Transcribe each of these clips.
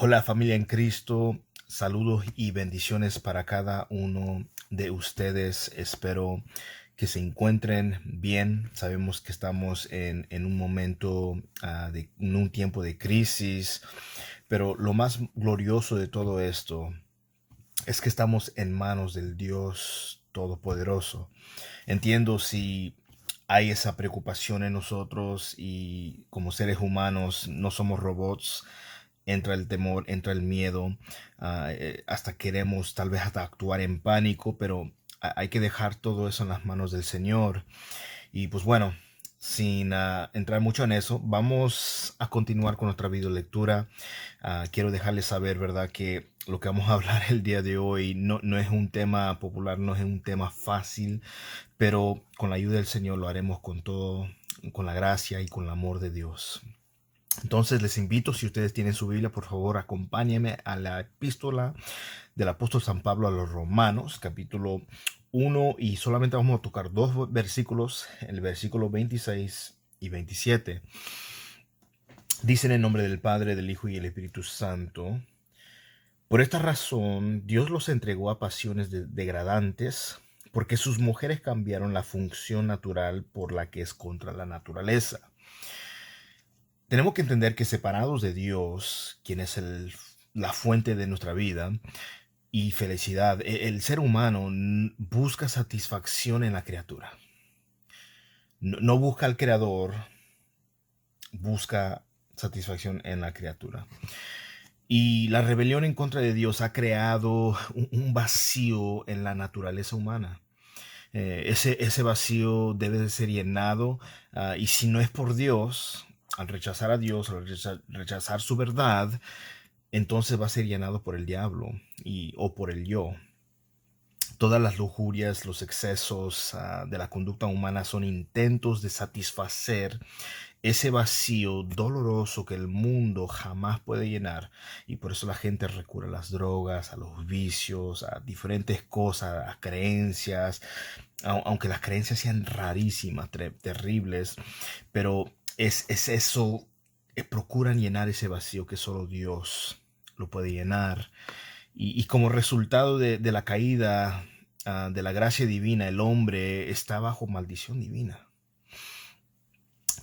Hola familia en Cristo, saludos y bendiciones para cada uno de ustedes. Espero que se encuentren bien. Sabemos que estamos en un momento, en un tiempo de crisis, pero lo más glorioso de todo esto es que estamos en manos del Dios Todopoderoso. Entiendo si hay esa preocupación en nosotros y como seres humanos no somos robots. Entra el temor, entra el miedo, hasta queremos tal vez hasta actuar en pánico, pero hay que dejar todo eso en las manos del Señor. Y pues bueno, sin entrar mucho en eso, vamos a continuar con nuestra videolectura. Quiero dejarles saber, ¿verdad?, que lo que vamos a hablar el día de hoy no es un tema popular, no es un tema fácil, pero con la ayuda del Señor lo haremos con todo, con la gracia y con el amor de Dios. Entonces les invito, si ustedes tienen su Biblia, por favor, acompáñenme a la epístola del apóstol San Pablo a los Romanos, capítulo 1, y solamente vamos a tocar dos versículos, el versículo 26 y 27. Dice en el nombre del Padre, del Hijo y del Espíritu Santo: por esta razón Dios los entregó a pasiones degradantes, porque sus mujeres cambiaron la función natural por la que es contra la naturaleza. Tenemos que entender que separados de Dios, quien es la fuente de nuestra vida y felicidad, el ser humano busca satisfacción en la criatura. No busca al creador, busca satisfacción en la criatura. Y la rebelión en contra de Dios ha creado un vacío en la naturaleza humana. Ese vacío debe de ser llenado, y si no es por Dios, al rechazar a Dios, al rechazar su verdad, entonces va a ser llenado por el diablo o por el yo. Todas las lujurias, los excesos de la conducta humana son intentos de satisfacer ese vacío doloroso que el mundo jamás puede llenar, y por eso la gente recurre a las drogas, a los vicios, a diferentes cosas, a creencias, aunque las creencias sean rarísimas, terribles, pero es eso, procuran llenar ese vacío que solo Dios lo puede llenar. Y como resultado de la caída, de la gracia divina, el hombre está bajo maldición divina.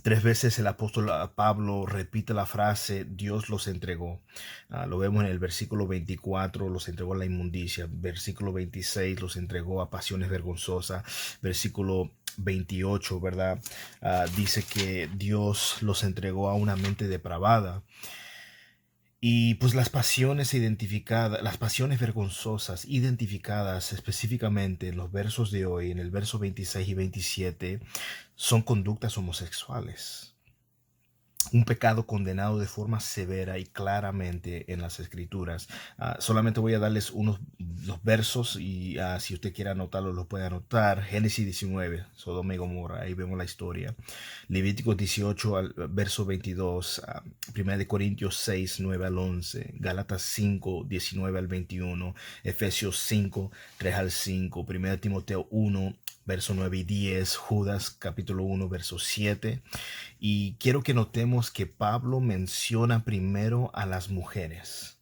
3 veces el apóstol Pablo repite la frase: Dios los entregó. Lo vemos en el versículo 24, los entregó a la inmundicia. Versículo 26, los entregó a pasiones vergonzosas. Versículo 28, ¿verdad? Dice que Dios los entregó a una mente depravada. Y pues las pasiones identificadas, las pasiones vergonzosas identificadas específicamente en los versos de hoy, en el verso 26 y 27, son conductas homosexuales. Un pecado condenado de forma severa y claramente en las escrituras. Solamente voy a darles los versos, y si usted quiere anotarlo, lo puede anotar. Génesis 19, Sodoma y Gomorra, ahí vemos la historia. Levítico 18 al verso 22, 1 de Corintios 6, 9 al 11, Gálatas 5, 19 al 21, Efesios 5, 3 al 5, 1 de Timoteo 1, verso 9 y 10, Judas capítulo 1, verso 7. Y quiero que notemos que Pablo menciona primero a las mujeres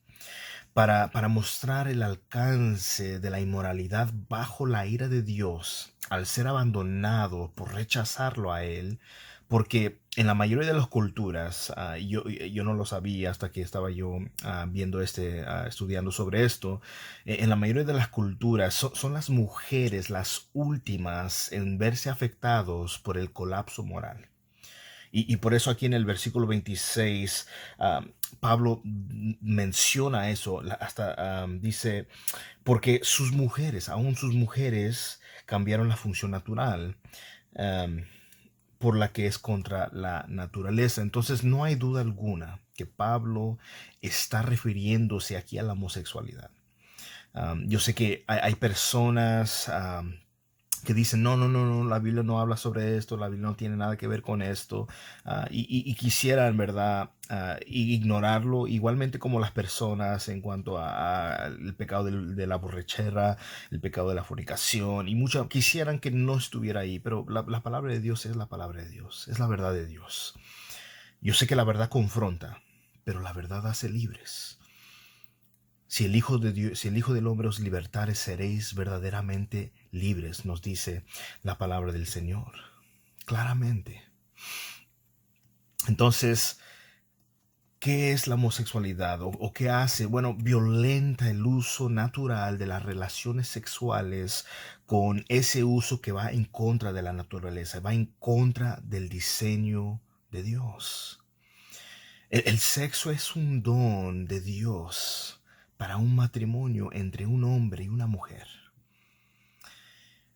para mostrar el alcance de la inmoralidad bajo la ira de Dios al ser abandonado por rechazarlo a él, porque en la mayoría de las culturas, yo no lo sabía hasta que estaba yo viendo estudiando sobre esto. En la mayoría de las culturas son las mujeres las últimas en verse afectados por el colapso moral. Y por eso aquí en el versículo 26, Pablo menciona eso, hasta dice: porque sus mujeres, aún sus mujeres, cambiaron la función natural, um, por la que es contra la naturaleza. Entonces no hay duda alguna que Pablo está refiriéndose aquí a la homosexualidad. Yo sé que hay personas que dicen: no, no, no, no, la Biblia no habla sobre esto, la Biblia no tiene nada que ver con esto, y quisieran, ¿verdad?, ignorarlo, igualmente como las personas en cuanto al pecado de la borrachera, el pecado de la fornicación, y muchos quisieran que no estuviera ahí, pero la palabra de Dios es la palabra de Dios, es la verdad de Dios. Yo sé que la verdad confronta, pero la verdad hace libres. Si el Hijo del Hombre os libertare, seréis verdaderamente libres, nos dice la palabra del Señor, claramente. Entonces, ¿qué es la homosexualidad o qué hace? Bueno, violenta el uso natural de las relaciones sexuales con ese uso que va en contra de la naturaleza, va en contra del diseño de Dios. El sexo es un don de Dios para un matrimonio entre un hombre y una mujer.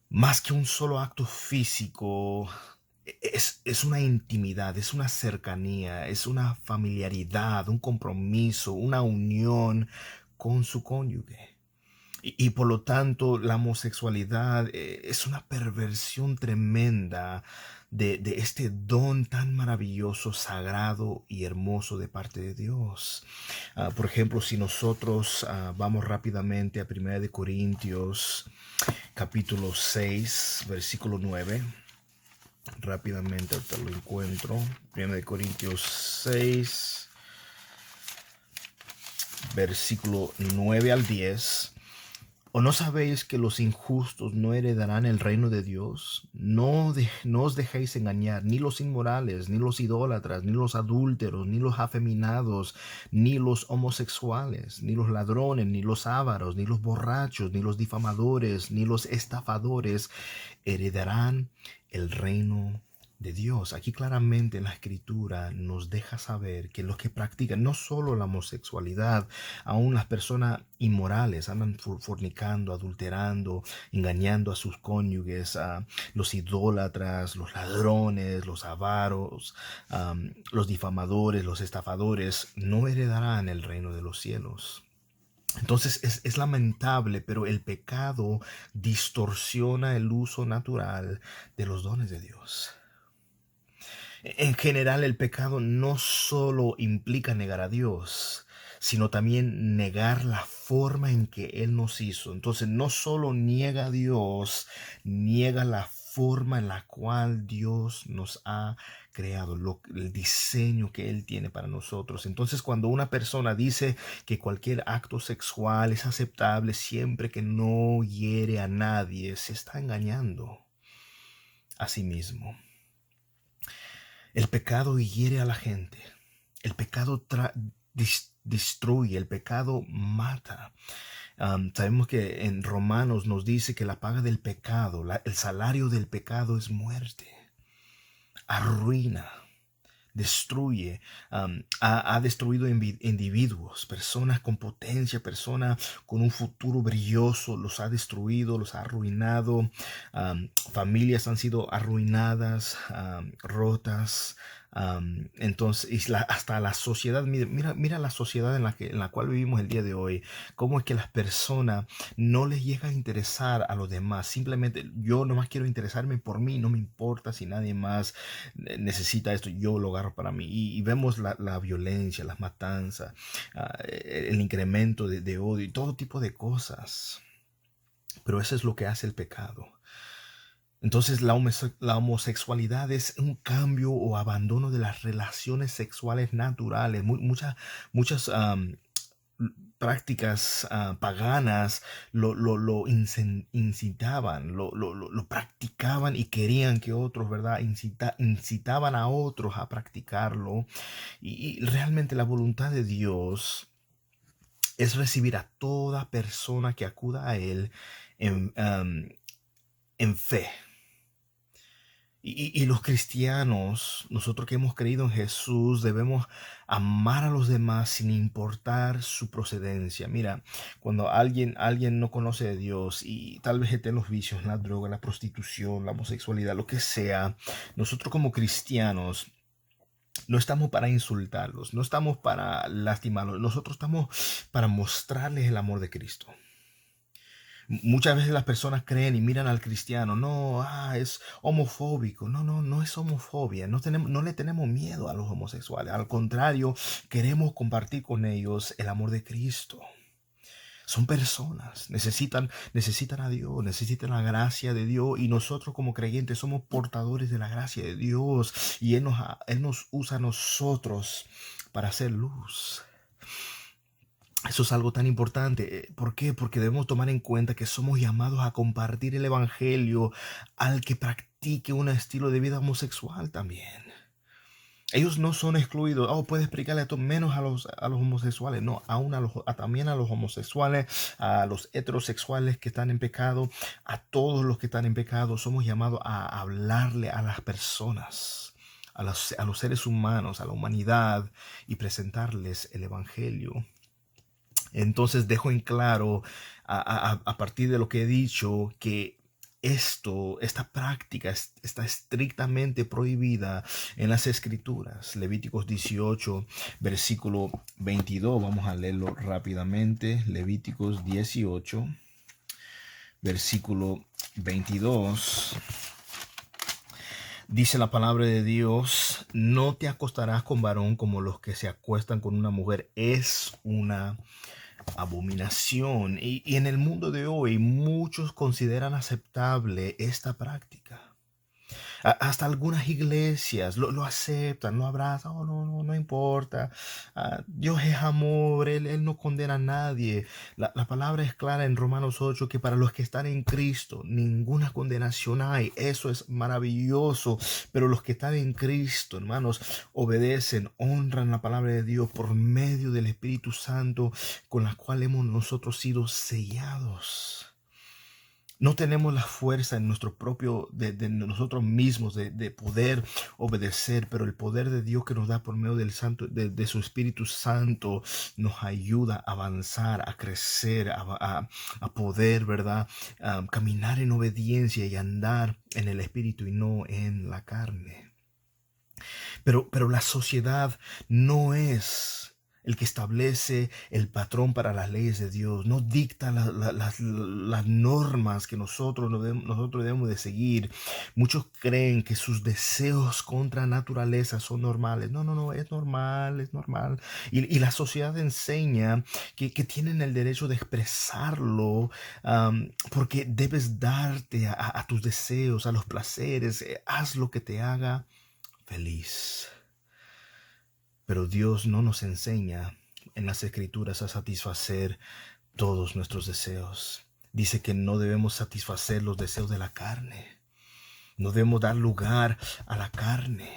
Más que un solo acto físico, es una intimidad, es una cercanía, es una familiaridad, un compromiso, una unión con su cónyuge. Y por lo tanto, la homosexualidad es una perversión tremenda de este don tan maravilloso, sagrado y hermoso de parte de Dios. Por ejemplo, si nosotros vamos rápidamente a 1 Corintios capítulo 6 versículo 9. Rápidamente, ahorita lo encuentro. 1 Corintios 6 versículo 9 al 10. ¿O no sabéis que los injustos no heredarán el reino de Dios? No os dejéis engañar, ni los inmorales, ni los idólatras, ni los adúlteros, ni los afeminados, ni los homosexuales, ni los ladrones, ni los ávaros, ni los borrachos, ni los difamadores, ni los estafadores heredarán el reino de Dios. Aquí claramente en la escritura nos deja saber que los que practican no solo la homosexualidad, aún las personas inmorales andan fornicando, adulterando, engañando a sus cónyuges, a los idólatras, los ladrones, los avaros, los difamadores, los estafadores, no heredarán el reino de los cielos. Entonces es lamentable, pero el pecado distorsiona el uso natural de los dones de Dios. En general, el pecado no solo implica negar a Dios, sino también negar la forma en que Él nos hizo. Entonces, no solo niega a Dios, niega la forma en la cual Dios nos ha creado, el diseño que Él tiene para nosotros. Entonces, cuando una persona dice que cualquier acto sexual es aceptable siempre que no hiere a nadie, se está engañando a sí mismo. El pecado hiere a la gente. El pecado destruye, el pecado mata. Sabemos que en Romanos nos dice que la paga del pecado, el salario del pecado es muerte. Arruina, destruye, ha destruido individuos, personas con potencia, personas con un futuro brilloso, los ha destruido, los ha arruinado. Familias han sido arruinadas, rotas. Entonces, hasta la sociedad, mira la sociedad en la cual vivimos el día de hoy, cómo es que las personas no les llega a interesar a los demás, simplemente yo nomás quiero interesarme por mí, no me importa si nadie más necesita esto, yo lo agarro para mí. Y vemos la violencia, las matanzas, el incremento de odio y todo tipo de cosas. Pero eso es lo que hace el pecado. Entonces la homosexualidad es un cambio o abandono de las relaciones sexuales naturales. Muchas prácticas paganas lo incitaban, lo practicaban y querían que otros, ¿verdad? Incitaban a otros a practicarlo. Y realmente la voluntad de Dios es recibir a toda persona que acuda a Él en fe. Y los cristianos, nosotros que hemos creído en Jesús, debemos amar a los demás sin importar su procedencia. Mira, cuando alguien no conoce de Dios y tal vez esté en los vicios, la droga, la prostitución, la homosexualidad, lo que sea, nosotros como cristianos no estamos para insultarlos, no estamos para lastimarlos, nosotros estamos para mostrarles el amor de Cristo. Muchas veces las personas creen y miran al cristiano, no, es homofóbico. No es homofobia. No le tenemos miedo a los homosexuales. Al contrario, queremos compartir con ellos el amor de Cristo. Son personas, necesitan a Dios, necesitan la gracia de Dios, y nosotros como creyentes somos portadores de la gracia de Dios, y Él nos usa a nosotros para hacer luz. Eso es algo tan importante. ¿Por qué? Porque debemos tomar en cuenta que somos llamados a compartir el evangelio al que practique un estilo de vida homosexual también. Ellos no son excluidos. Oh, puede explicarle esto menos a los homosexuales. No, aún también a los homosexuales, a los heterosexuales que están en pecado, a todos los que están en pecado. Somos llamados a hablarle a las personas, a los seres humanos, a la humanidad y presentarles el evangelio. Entonces dejo en claro a partir de lo que he dicho que esta práctica está estrictamente prohibida en las Escrituras. Levíticos 18, versículo 22. Vamos a leerlo rápidamente. Levíticos 18, versículo 22. Dice la palabra de Dios: no te acostarás con varón como los que se acuestan con una mujer. Es una abominación. Y en el mundo de hoy muchos consideran aceptable esta práctica. Hasta algunas iglesias lo aceptan, lo abrazan. Oh, no importa. Dios es amor, Él no condena a nadie. La palabra es clara en Romanos 8 que para los que están en Cristo ninguna condenación hay. Eso es maravilloso. Pero los que están en Cristo, hermanos, obedecen, honran la palabra de Dios por medio del Espíritu Santo con la cual hemos nosotros sido sellados. No tenemos la fuerza en nuestro propio, de nosotros mismos, de poder obedecer, pero el poder de Dios que nos da por medio del Santo, de su Espíritu Santo, nos ayuda a avanzar, a crecer, a poder, ¿verdad? Caminar en obediencia y andar en el Espíritu y no en la carne. Pero la sociedad no es el que establece el patrón para las leyes de Dios, no dicta las normas que nosotros debemos de seguir. Muchos creen que sus deseos contra naturaleza son normales. No, es normal. Y la sociedad enseña que tienen el derecho de expresarlo, porque debes darte a tus deseos, a los placeres. Haz lo que te haga feliz. Pero Dios no nos enseña en las Escrituras a satisfacer todos nuestros deseos. Dice que no debemos satisfacer los deseos de la carne. No debemos dar lugar a la carne.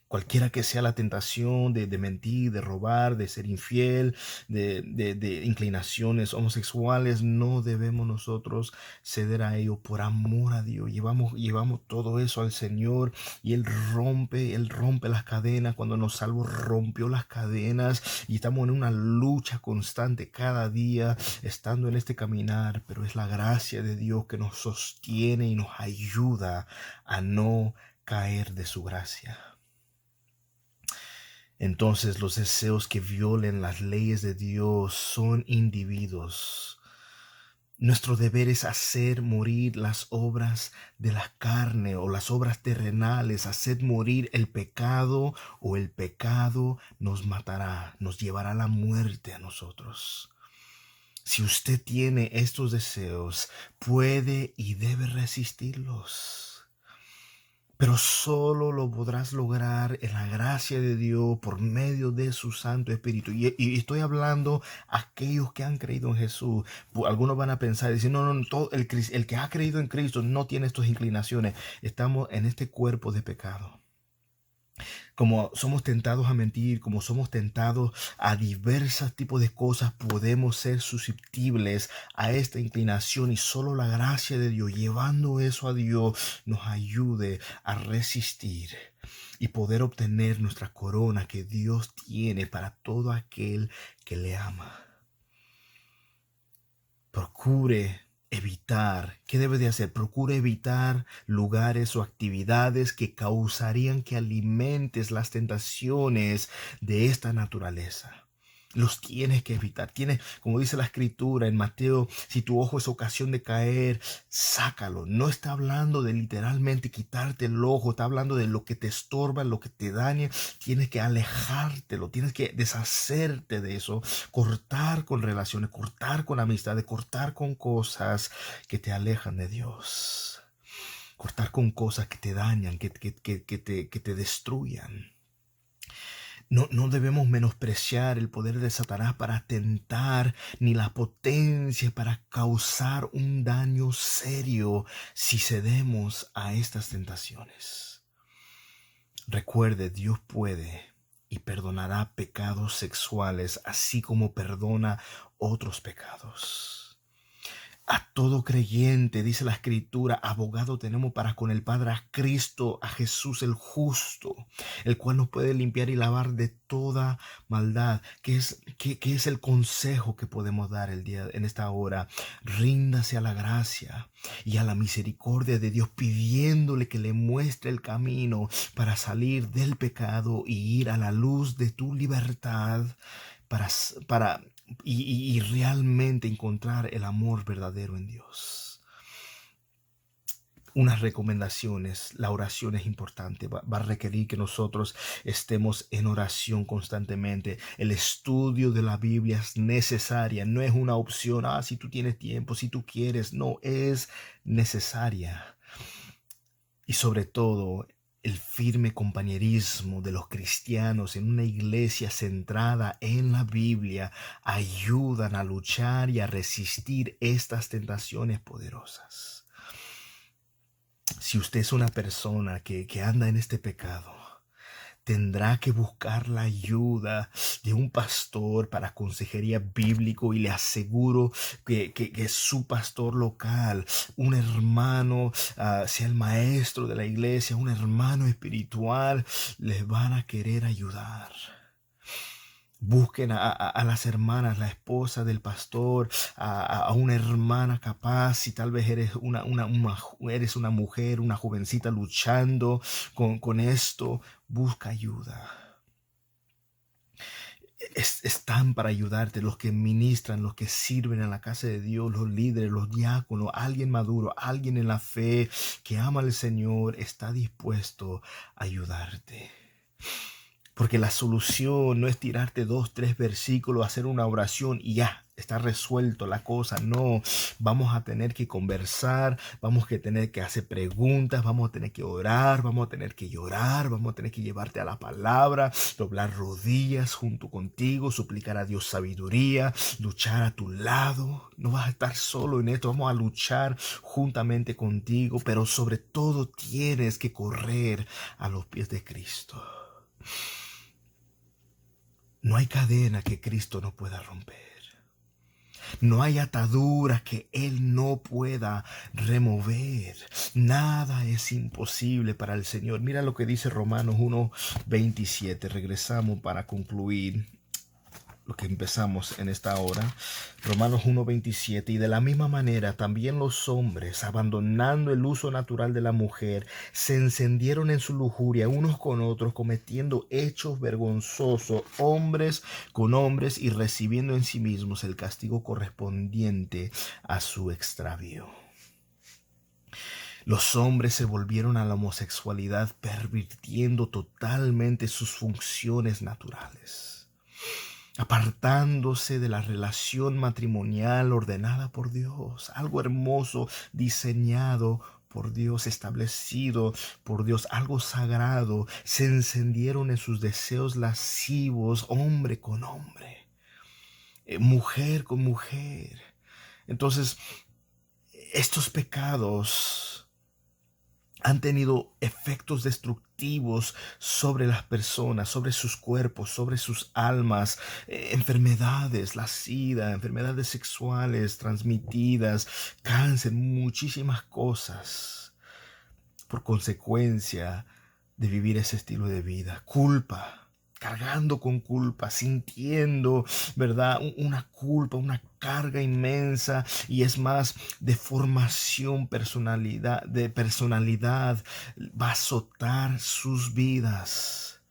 Cualquiera que sea la tentación de mentir, de robar, de ser infiel, de inclinaciones homosexuales, no debemos nosotros ceder a ello por amor a Dios. Llevamos todo eso al Señor y Él rompe las cadenas. Cuando nos salvó, rompió las cadenas y estamos en una lucha constante cada día, estando en este caminar. Pero es la gracia de Dios que nos sostiene y nos ayuda a no caer de su gracia. Entonces los deseos que violen las leyes de Dios son indebidos. Nuestro deber es hacer morir las obras de la carne o las obras terrenales, hacer morir el pecado, o el pecado nos matará, nos llevará a la muerte a nosotros. Si usted tiene estos deseos, puede y debe resistirlos. Pero solo lo podrás lograr en la gracia de Dios por medio de su Santo Espíritu. Y estoy hablando a aquellos que han creído en Jesús. Algunos van a pensar y decir: no, el que ha creído en Cristo no tiene estas inclinaciones. Estamos en este cuerpo de pecado. Como somos tentados a mentir, como somos tentados a diversos tipos de cosas, podemos ser susceptibles a esta inclinación, y solo la gracia de Dios, llevando eso a Dios, nos ayude a resistir y poder obtener nuestra corona que Dios tiene para todo aquel que le ama. Procure evitar. ¿Qué debe de hacer? Procure evitar lugares o actividades que causarían que alimentes las tentaciones de esta naturaleza. Los tienes que evitar. Como dice la Escritura en Mateo: si tu ojo es ocasión de caer, sácalo. No está hablando de literalmente quitarte el ojo, está hablando de lo que te estorba, lo que te daña. Tienes que alejártelo, tienes que deshacerte de eso, cortar con relaciones, cortar con amistades, cortar con cosas que te alejan de Dios, cortar con cosas que te dañan, que te destruyan. No debemos menospreciar el poder de Satanás para tentar, ni la potencia para causar un daño serio si cedemos a estas tentaciones. Recuerde, Dios puede y perdonará pecados sexuales, así como perdona otros pecados. A todo creyente, dice la Escritura, abogado tenemos para con el Padre, a Cristo, a Jesús el justo, el cual nos puede limpiar y lavar de toda maldad. ¿Qué es el consejo que podemos dar en esta hora? Ríndase a la gracia y a la misericordia de Dios, pidiéndole que le muestre el camino para salir del pecado y ir a la luz de tu libertad, para, para y realmente encontrar el amor verdadero en Dios. Unas recomendaciones: la oración es importante, va a requerir que nosotros estemos en oración constantemente. El estudio de la Biblia es necesaria, no es una opción, si tú tienes tiempo, si tú quieres, no, es necesaria. Y sobre todo, el firme compañerismo de los cristianos en una iglesia centrada en la Biblia ayudan a luchar y a resistir estas tentaciones poderosas. Si usted es una persona que anda en este pecado, tendrá que buscar la ayuda de un pastor para consejería bíblico, y le aseguro que su pastor local, un hermano, sea el maestro de la iglesia, un hermano espiritual, les van a querer ayudar. Busquen a las hermanas, la esposa del pastor, a una hermana capaz. Si tal vez eres eres una mujer, una jovencita luchando con esto, busca ayuda. Están para ayudarte los que ministran, los que sirven en la casa de Dios, los líderes, los diáconos, alguien maduro, alguien en la fe que ama al Señor, está dispuesto a ayudarte. Porque la solución no es tirarte 2, 3 versículos, hacer una oración y ya, está resuelto la cosa. No, vamos a tener que conversar, vamos a tener que hacer preguntas, vamos a tener que orar, vamos a tener que llorar, vamos a tener que llevarte a la palabra, doblar rodillas junto contigo, suplicar a Dios sabiduría, luchar a tu lado. No vas a estar solo en esto, vamos a luchar juntamente contigo, pero sobre todo tienes que correr a los pies de Cristo. No hay cadena que Cristo no pueda romper. No hay ataduras que Él no pueda remover. Nada es imposible para el Señor. Mira lo que dice Romanos 1:27. Regresamos para concluir lo que empezamos en esta hora. Romanos 1:27. Y de la misma manera también los hombres, abandonando el uso natural de la mujer, se encendieron en su lujuria unos con otros, cometiendo hechos vergonzosos, hombres con hombres, y recibiendo en sí mismos el castigo correspondiente a su extravío. Los hombres se volvieron a la homosexualidad, pervirtiendo totalmente sus funciones naturales, apartándose de la relación matrimonial ordenada por Dios, algo hermoso, diseñado por Dios, establecido por Dios, algo sagrado. Se encendieron en sus deseos lascivos, hombre con hombre, mujer con mujer. Entonces, estos pecados han tenido efectos destructivos sobre las personas, sobre sus cuerpos, sobre sus almas, enfermedades, la SIDA, enfermedades sexuales transmitidas, cáncer, muchísimas cosas por consecuencia de vivir ese estilo de vida. Culpa, cargando con culpa, sintiendo, ¿verdad? Una culpa, una carga inmensa, y es más, de personalidad va a azotar sus vidas.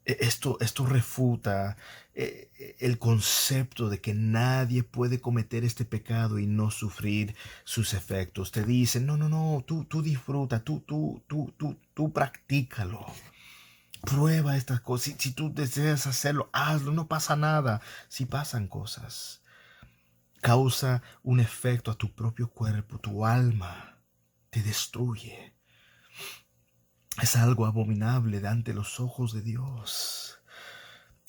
Esto refuta el concepto de que nadie puede cometer este pecado y no sufrir sus efectos. Te dicen, no, tú disfruta, tú practícalo. Prueba estas cosas. Si tú deseas hacerlo, hazlo. No pasa nada. Si pasan cosas, causa un efecto a tu propio cuerpo, tu alma te destruye. es algo abominable ante los ojos de Dios.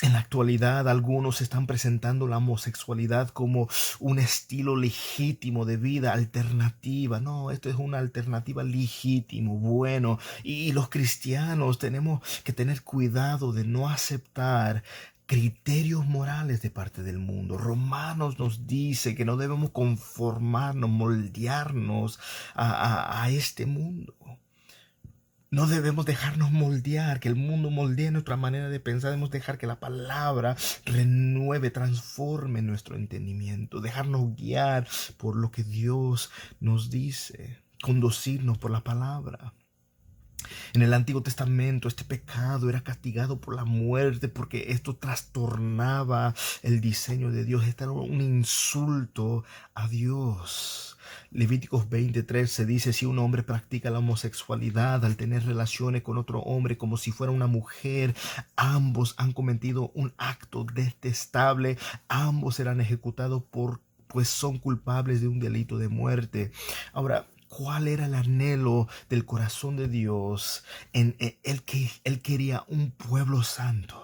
En la actualidad, algunos están presentando la homosexualidad como un estilo legítimo de vida, alternativa. No, esto es una alternativa legítimo, bueno. Y los cristianos tenemos que tener cuidado de no aceptar criterios morales de parte del mundo. Romanos nos dice que no debemos conformarnos, moldearnos a este mundo. No debemos dejarnos moldear, que el mundo moldee nuestra manera de pensar. Debemos dejar que la palabra renueve, transforme nuestro entendimiento. Dejarnos guiar por lo que Dios nos dice. Conducirnos por la palabra. En el Antiguo Testamento este pecado era castigado por la muerte porque esto trastornaba el diseño de Dios. Este era un insulto a Dios. Levíticos 23 se dice: si un hombre practica la homosexualidad al tener relaciones con otro hombre como si fuera una mujer, ambos han cometido un acto detestable, ambos serán ejecutados pues son culpables de un delito de muerte. Ahora, ¿cuál era el anhelo del corazón de Dios? Él quería un pueblo santo.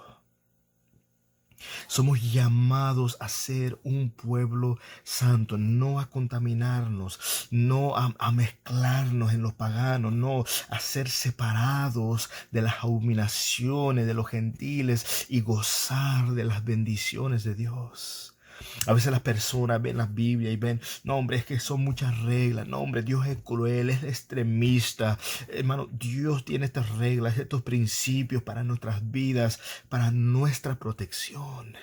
Somos llamados a ser un pueblo santo, no a contaminarnos, no a mezclarnos en los paganos, no a ser separados de las abominaciones de los gentiles y gozar de las bendiciones de Dios. A veces las personas ven la Biblia y ven: no, hombre, es que son muchas reglas. No, hombre, Dios es cruel, es extremista. Hermano, Dios tiene estas reglas, estos principios para nuestras vidas, para nuestra protección,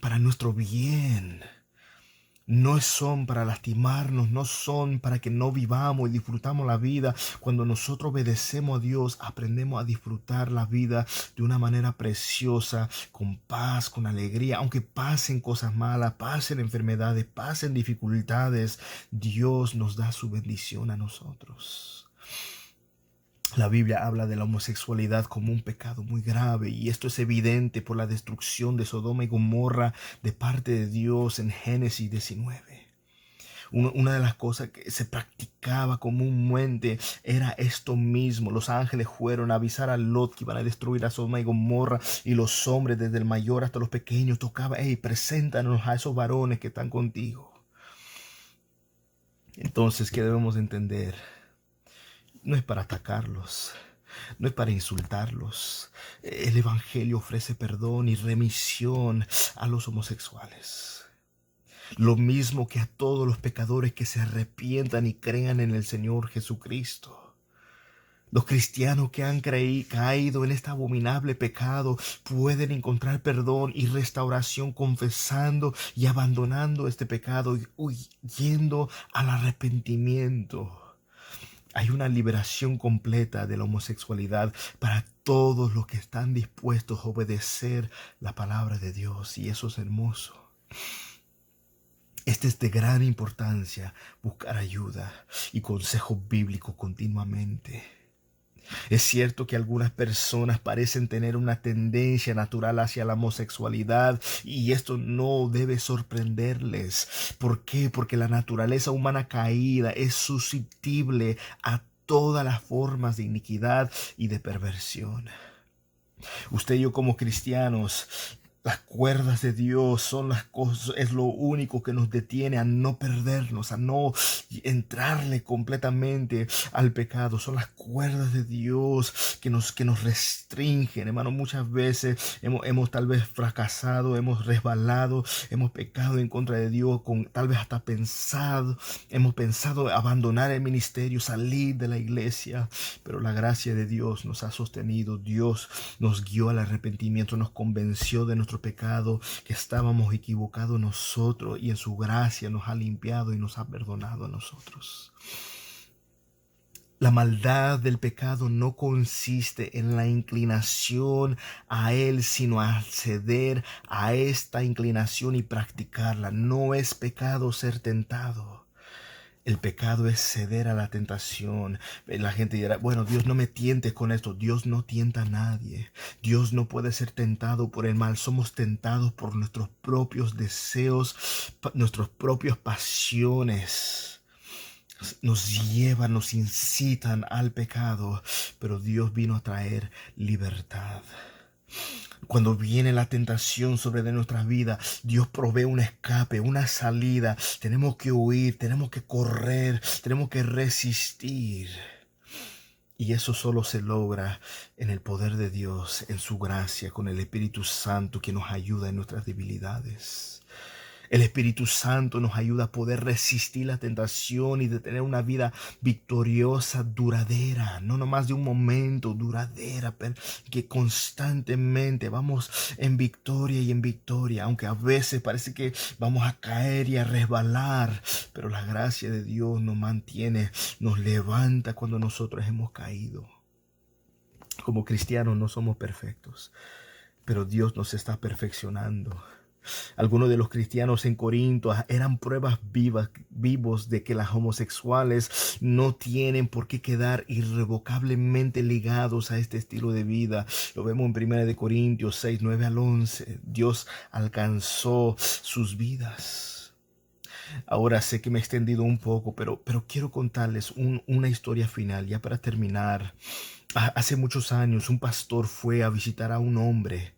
para nuestro bien. No son para lastimarnos, no son para que no vivamos y disfrutamos la vida. Cuando nosotros obedecemos a Dios, aprendemos a disfrutar la vida de una manera preciosa, con paz, con alegría. Aunque pasen cosas malas, pasen enfermedades, pasen dificultades, Dios nos da su bendición a nosotros. La Biblia habla de la homosexualidad como un pecado muy grave, y esto es evidente por la destrucción de Sodoma y Gomorra de parte de Dios en Génesis 19. Una de las cosas que se practicaba comúnmente era esto mismo. Los ángeles fueron a avisar a Lot que iban a destruir a Sodoma y Gomorra, y los hombres, desde el mayor hasta los pequeños, tocaban: hey, preséntanos a esos varones que están contigo. Entonces, ¿qué debemos entender? No es para atacarlos, no es para insultarlos. El Evangelio ofrece perdón y remisión a los homosexuales, lo mismo que a todos los pecadores que se arrepientan y crean en el Señor Jesucristo. Los cristianos que han caído en este abominable pecado pueden encontrar perdón y restauración confesando y abandonando este pecado y yendo al arrepentimiento. Hay una liberación completa de la homosexualidad para todos los que están dispuestos a obedecer la palabra de Dios, y eso es hermoso. Es de gran importancia buscar ayuda y consejo bíblico continuamente. Es cierto que algunas personas parecen tener una tendencia natural hacia la homosexualidad, y esto no debe sorprenderles. ¿Por qué? Porque la naturaleza humana caída es susceptible a todas las formas de iniquidad y de perversión. Usted y yo, como cristianos, las cuerdas de Dios son las cosas, es lo único que nos detiene a no perdernos, a no entrarle completamente al pecado. Son las cuerdas de Dios que nos restringen, hermano. Muchas veces hemos tal vez fracasado, hemos resbalado, hemos pecado en contra de Dios, tal vez hasta hemos pensado abandonar el ministerio, salir de la iglesia, pero la gracia de Dios nos ha sostenido. Dios nos guió al arrepentimiento, nos convenció de nuestro pecado, que estábamos equivocados nosotros, y en su gracia nos ha limpiado y nos ha perdonado a nosotros. La maldad del pecado no consiste en la inclinación a él, sino a ceder a esta inclinación y practicarla. No es pecado ser tentado. El pecado es ceder a la tentación. La gente dirá: bueno, Dios no me tiente con esto. Dios no tienta a nadie. Dios no puede ser tentado por el mal. Somos tentados por nuestros propios deseos, nuestras propias pasiones. nos llevan, nos incitan al pecado, pero Dios vino a traer libertad. Cuando viene la tentación sobre de nuestras vidas, Dios provee un escape, una salida. Tenemos que huir, tenemos que correr, tenemos que resistir. Y eso solo se logra en el poder de Dios, en su gracia, con el Espíritu Santo que nos ayuda en nuestras debilidades. El Espíritu Santo nos ayuda a poder resistir la tentación y de tener una vida victoriosa, duradera, no nomás de un momento, duradera, pero que constantemente vamos en victoria y en victoria, aunque a veces parece que vamos a caer y a resbalar, pero la gracia de Dios nos mantiene, nos levanta cuando nosotros hemos caído. Como cristianos no somos perfectos, pero Dios nos está perfeccionando. Algunos de los cristianos en Corinto eran pruebas vivos de que las homosexuales no tienen por qué quedar irrevocablemente ligados a este estilo de vida. Lo vemos en 1 Corintios 6, 9 al 11. Dios alcanzó sus vidas. Ahora sé que me he extendido un poco, pero quiero contarles una historia final, ya para terminar. Hace muchos años un pastor fue a visitar a un hombre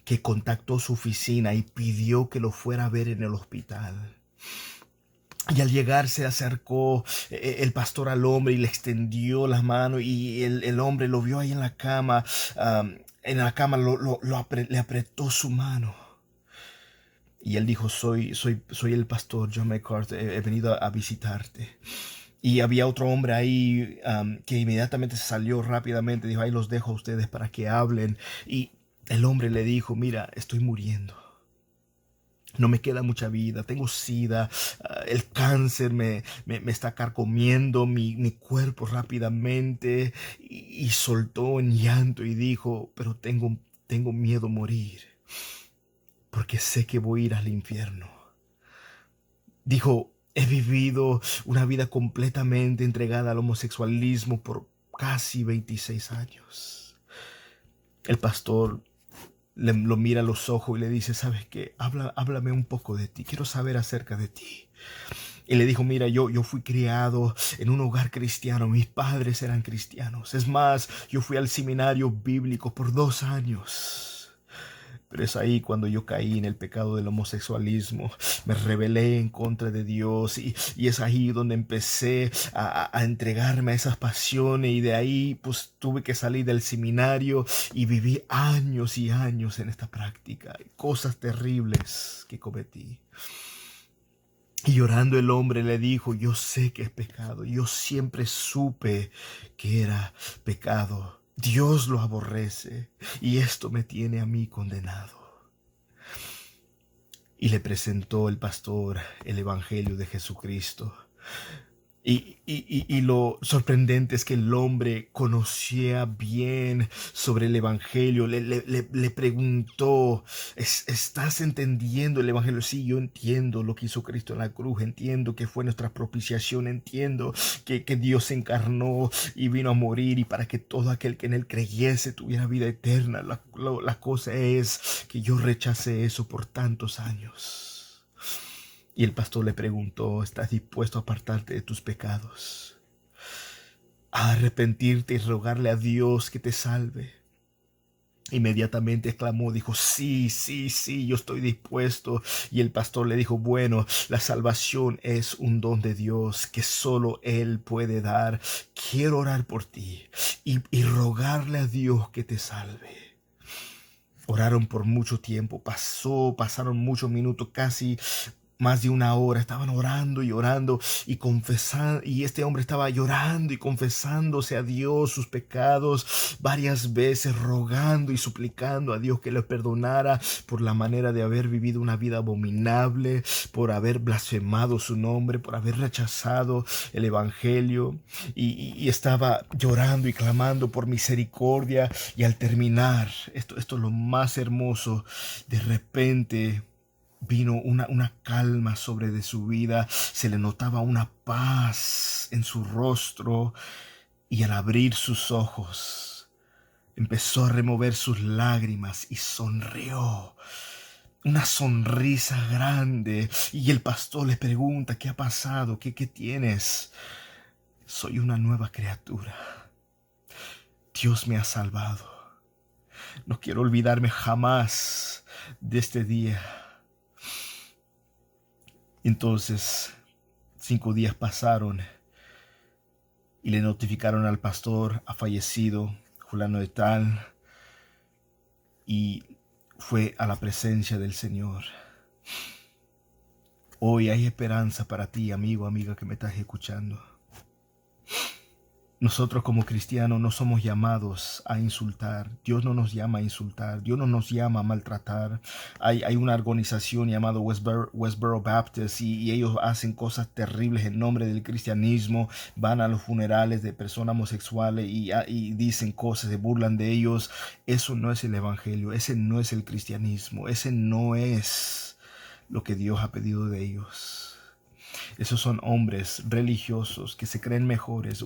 que contactó su oficina y pidió que lo fuera a ver en el hospital. Y al llegar se acercó el pastor al hombre y le extendió la mano, y el hombre lo vio ahí en la cama. En la cama le apretó su mano. Y él dijo, soy el pastor John MacArthur, he venido a visitarte. Y había otro hombre ahí que inmediatamente salió rápidamente, dijo, ahí los dejo a ustedes para que hablen. Y el hombre le dijo, mira, estoy muriendo. No me queda mucha vida, tengo sida, el cáncer me está carcomiendo mi cuerpo rápidamente. Y soltó en llanto y dijo, pero tengo miedo a morir, porque sé que voy a ir al infierno. Dijo, he vivido una vida completamente entregada al homosexualismo por casi 26 años. El pastor lo mira a los ojos y le dice, ¿sabes qué? Háblame un poco de ti, quiero saber acerca de ti. Y le dijo, mira, yo fui criado en un hogar cristiano, mis padres eran cristianos. Es más, yo fui al seminario bíblico por 2 años. Pero es ahí cuando yo caí en el pecado del homosexualismo. Me rebelé en contra de Dios, y es ahí donde empecé a entregarme a esas pasiones, y de ahí pues tuve que salir del seminario y viví años y años en esta práctica. Cosas terribles que cometí. Y llorando el hombre le dijo, yo sé que es pecado, yo siempre supe que era pecado. Dios lo aborrece y esto me tiene a mí condenado. Y le presentó el pastor el Evangelio de Jesucristo. Y lo sorprendente es que el hombre conocía bien sobre el Evangelio. Le preguntó, ¿estás entendiendo el Evangelio? Sí, yo entiendo lo que hizo Cristo en la cruz. Entiendo que fue nuestra propiciación. Entiendo que Dios se encarnó y vino a morir, y para que todo aquel que en él creyese tuviera vida eterna. La cosa es que yo rechacé eso por tantos años. Y el pastor le preguntó, ¿estás dispuesto a apartarte de tus pecados, a arrepentirte y rogarle a Dios que te salve? Inmediatamente exclamó, dijo, sí, yo estoy dispuesto. Y el pastor le dijo, bueno, la salvación es un don de Dios que solo Él puede dar. Quiero orar por ti y rogarle a Dios que te salve. Oraron por mucho tiempo, pasaron muchos minutos, casi más de 1 hora. Estaban orando y orando y confesando, y este hombre estaba llorando y confesándose a Dios sus pecados varias veces, rogando y suplicando a Dios que le perdonara por la manera de haber vivido una vida abominable, por haber blasfemado su nombre, por haber rechazado el Evangelio, y estaba llorando y clamando por misericordia. Y al terminar, esto es lo más hermoso, de repente vino una calma sobre de su vida, se le notaba una paz en su rostro, y al abrir sus ojos empezó a remover sus lágrimas y sonrió. Una sonrisa grande. Y el pastor le pregunta, ¿qué ha pasado? ¿Qué tienes? Soy una nueva criatura. Dios me ha salvado. No quiero olvidarme jamás de este día. Entonces, 5 días pasaron y le notificaron al pastor: ha fallecido fulano de tal, y fue a la presencia del Señor. Hoy hay esperanza para ti, amigo, amiga que me estás escuchando. Nosotros como cristianos no somos llamados a insultar. Dios no nos llama a insultar. Dios no nos llama a maltratar. Hay una organización llamada Westboro Baptist y ellos hacen cosas terribles en nombre del cristianismo. Van a los funerales de personas homosexuales y dicen cosas, se burlan de ellos. Eso no es el evangelio. Ese no es el cristianismo. Ese no es lo que Dios ha pedido de ellos. Esos son hombres religiosos que se creen mejores.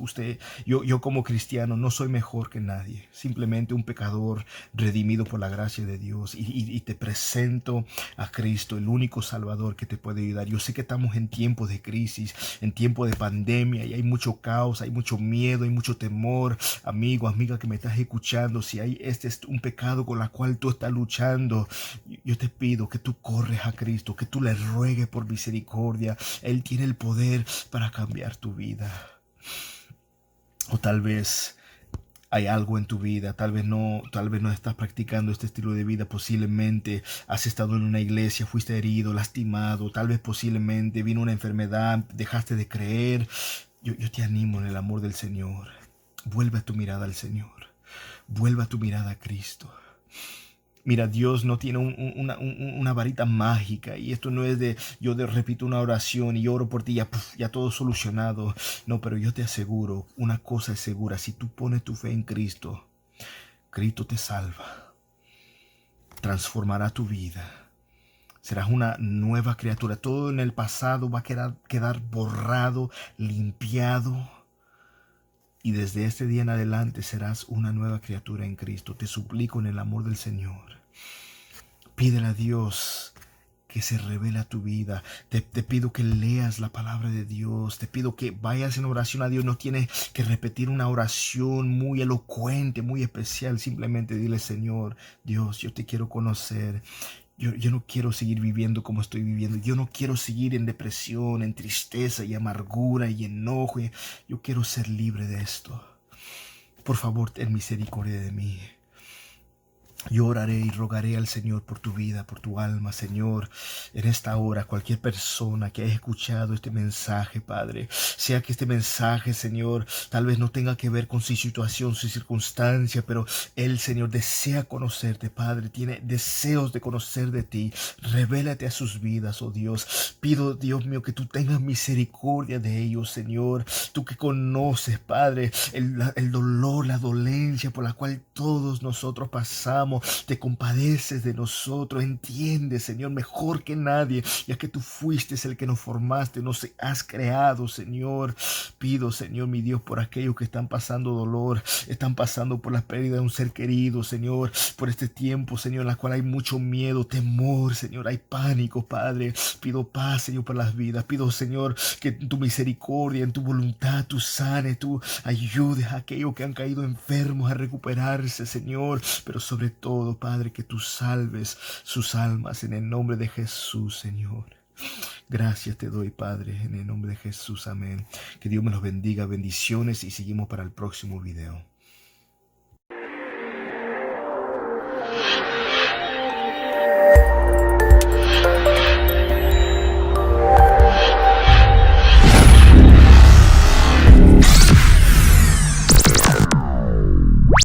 Yo como cristiano no soy mejor que nadie. Simplemente un pecador redimido por la gracia de Dios. Y te presento a Cristo, el único Salvador que te puede ayudar. Yo sé que estamos en tiempos de crisis, en tiempos de pandemia, y hay mucho caos, hay mucho miedo, hay mucho temor. Amigo, amiga que me estás escuchando, si hay este es un pecado con el cual tú estás luchando, yo te pido que tú corres a Cristo, que tú le ruegues por misericordia. Él tiene el poder para cambiar tu vida. O tal vez hay algo en tu vida, tal vez no estás practicando este estilo de vida. Posiblemente has estado en una iglesia, fuiste herido, lastimado, tal vez posiblemente vino una enfermedad, dejaste de creer. Yo te animo en el amor del Señor. Vuelve tu mirada al Señor. Vuelve tu mirada a Cristo. Mira, Dios no tiene una varita mágica, y esto no es de yo repito una oración y oro por ti, ya todo solucionado. No, pero yo te aseguro, una cosa es segura: si tú pones tu fe en Cristo, Cristo te salva, transformará tu vida. Serás una nueva criatura. Todo en el pasado va a quedar borrado, limpiado. Y desde este día en adelante serás una nueva criatura en Cristo. Te suplico en el amor del Señor. Pídele a Dios que se revele a tu vida. Te pido que leas la palabra de Dios. Te pido que vayas en oración a Dios. No tienes que repetir una oración muy elocuente, muy especial. Simplemente dile: Señor, Dios, yo te quiero conocer. Yo no quiero seguir viviendo como estoy viviendo. Yo no quiero seguir en depresión, en tristeza y amargura y enojo. Yo quiero ser libre de esto. Por favor, ten misericordia de mí. Yo oraré y rogaré al Señor por tu vida, por tu alma, Señor. En esta hora, cualquier persona que haya escuchado este mensaje, Padre, sea que este mensaje, Señor, tal vez no tenga que ver con su situación, su circunstancia, pero Él, Señor, desea conocerte, Padre. Tiene deseos de conocer de ti. Revélate a sus vidas, oh Dios. Pido, Dios mío, que tú tengas misericordia de ellos, Señor. Tú que conoces, Padre, el dolor, la dolencia por la cual todos nosotros pasamos. Te compadeces de nosotros, entiendes, Señor, mejor que nadie, ya que tú fuiste el que nos formaste, nos has creado, Señor. Pido, Señor, mi Dios, por aquellos que están pasando dolor, están pasando por la pérdida de un ser querido, Señor, por este tiempo, Señor, en la cual hay mucho miedo, temor, Señor, hay pánico, Padre. Pido paz, Señor, por las vidas. Pido, Señor, que en tu misericordia, en tu voluntad, tú sanes, tú ayudes a aquellos que han caído enfermos a recuperarse, Señor, pero sobre todo, Padre, que tú salves sus almas en el nombre de Jesús, Señor. Gracias te doy, Padre, en el nombre de Jesús. Amén. Que Dios me los bendiga. Bendiciones, y seguimos para el próximo video.